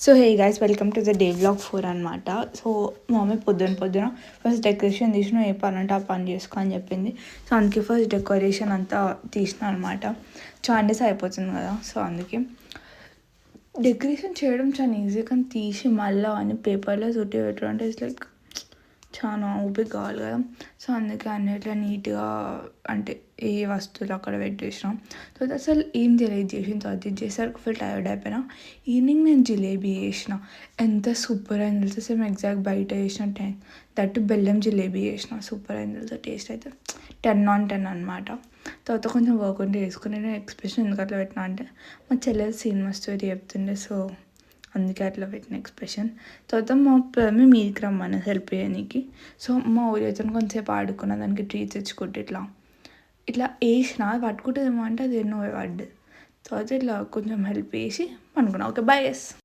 So hey guys, welcome to the day vlog 4 అనమాట. So మా mummy పొద్దున first decoration తీసిన, ఏ పని అంటే ఆ పని చేసుకో అని చెప్పింది. సో అందుకే ఫస్ట్ డెకరేషన్ అంతా తీసిన అనమాట. చాలా డేస్ అయిపోతుంది కదా, సో అందుకే డెకరేషన్ చేయడం చాలా ఈజీ, కానీ తీసి మళ్ళీ అని పేపర్లో చుట్టి పెట్టడం అంటే ఇట్స్ లైక్ చాలా ఓపిక కావాలి కదా. సో అందుకే అన్నిట్లో నీట్గా అంటే ఏ వస్తువులు అక్కడ పెట్టేసినాం. సో అసలు ఏం తెలియదు చేసిన తర్వాత ఇది చేసరికి ఫుల్ టైర్డ్ అయిపోయినా. ఈవినింగ్ నేను జిలేబీ చేసిన, ఎంత సూపర్ అయింది తెలుసు. సేమ్ ఎగ్జాక్ట్ బయట చేసిన 10, దట్టు బెల్లం జిలేబీ చేసిన, సూపర్ అయింది తెలుసు. టేస్ట్ అయితే 10/10 అనమాట. తర్వాత కొంచెం వర్క్ ఉంటే చేసుకుని నేను ఎక్స్ప్రెషన్ ఎందుకు అట్లా పెట్టినా అంటే మా చెల్లెలు సినిమా స్టోరీ చెప్తుండే, సో అందుకే అట్లా పెట్టిన ఎక్స్ప్రెషన్. తర్వాత మా మమ్మీ మీదికి రమ్మని హెల్ప్ చేయడానికి. సో మా ఊరితో కొంచెంసేపు ఆడుకున్న, దానికి ట్రీట్స్ తెచ్చుకుంటే ఇట్లా వేసిన పట్టుకుంటుందేమో అంటే అది ఎన్నో పడ్డది. తర్వాత ఇట్లా కొంచెం హెల్ప్ చేసి అనుకున్నా. Okay, bye. ఎస్.